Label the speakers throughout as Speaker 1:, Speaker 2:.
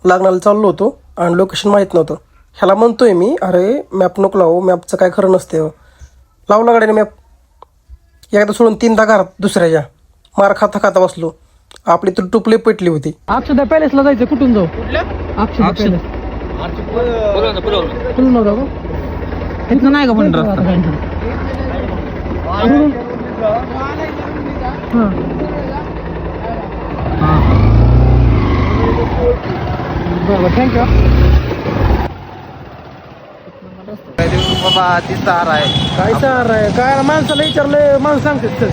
Speaker 1: लग्नाला चाललो होतो आणि लोकेशन माहीत नव्हतं. ह्याला म्हणतोय मी, अरे मॅप नको लावू, मॅपचं काय खरं नसते. लावला गाडीने मॅप. एकदा सोडून 3दा घरात दुसऱ्याच्या मार खाता खाता बसलो. आपली तर टुपली पेटली होती. अक्षदा पॅलेसला जायचं, कुठून जाऊ? अक्षदा पॅलेस पुढून जाऊ का? इथं नाही का पण रस्ता? बरं थँक्यू.
Speaker 2: बाबा ती सार आहे.
Speaker 1: काय सर आहे काय? माणसाला विचारलं, माणसं सांगतात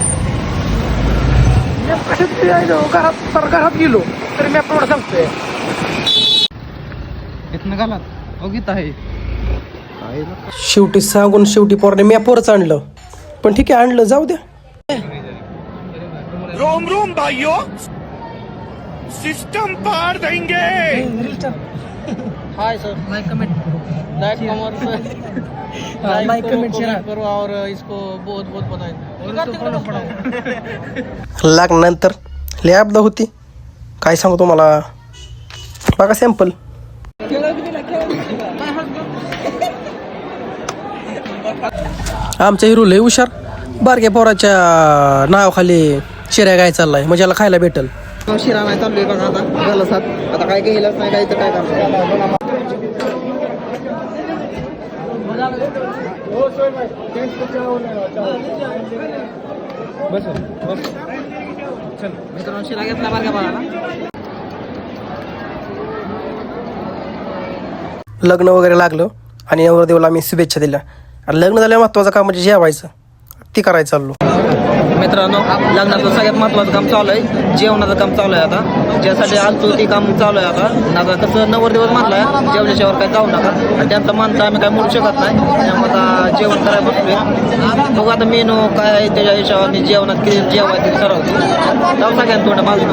Speaker 1: घरात गेलो तरी मॅप एवढं सांगतोय.
Speaker 2: इथनं घालात बघित आहे.
Speaker 1: शेवटी सांगून शेवटी पोराने मॅपवरच आणलं. पण ठीक आहे, आणलं, जाऊ द्या.
Speaker 3: रोम रोम भाइयों, सिस्टम पार देंगे.
Speaker 2: Hi sir, like comment share करो और इसको बहुत बहुत बताएं.
Speaker 1: लागल्यानंतर लय आपदा होती, काय सांगू तुम्हाला. बघा सॅम्पल. आमचा हिरो लय हुशार. बारक्या पोराच्या नावाखाली शिऱ्या गाय चाललाय, म्हणजे याला खायला भेटल.
Speaker 2: शिरा नाही चाललोय बघा आता गलसात. आता काय गेलंच नाही, काय तर काय करणार. मित्रांनो शिरा घेतला बारक्या पोराला.
Speaker 1: लग्न वगैरे लागलं आणि नवरदेवाला आम्ही शुभेच्छा दिल्या. आणि लग्न झाल्या महत्वाचं काम म्हणजे जेवायचं, ती करायचं चाललो.
Speaker 2: मित्रांनो लग्नाचं सगळ्यात महत्त्वाचं काम चालू आहे, जेवणाचं काम चालू आहे. आता ज्यासाठी आलतो ते काम चालू आहे. आता कसं नवरदेवच म्हणलाय जेवल्याच्यावर काय जाऊ नका, आणि त्यांचा मानता आम्ही काय म्हणू शकत नाही. त्यामुळे आता जेवण करायला बसलोय. बघू आता मेनू काय आहे त्याच्या हिशोबाने जेवणात किती जेवायचं ते ठरवतो. जाऊ सगळ्यांना थोडं माझं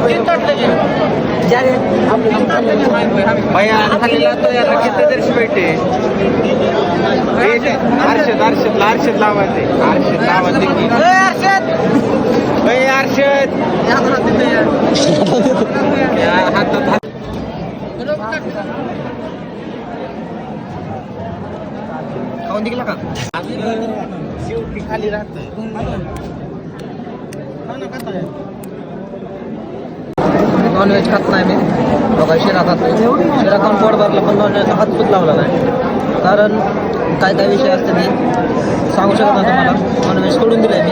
Speaker 2: आरशद लावायचे. खाऊन दिला का? खाली राहत नॉनव्हेज खात नाही मी. बघा शिरा खातोय. शिरा खाऊन पोट भरला, पण नॉनव्हेजचा हात सुद्धा लावला नाही. कारण काय काय विषय असते मी सांगू शकत नाही तुम्हाला. नॉनव्हेज सोडून दिलाय मी.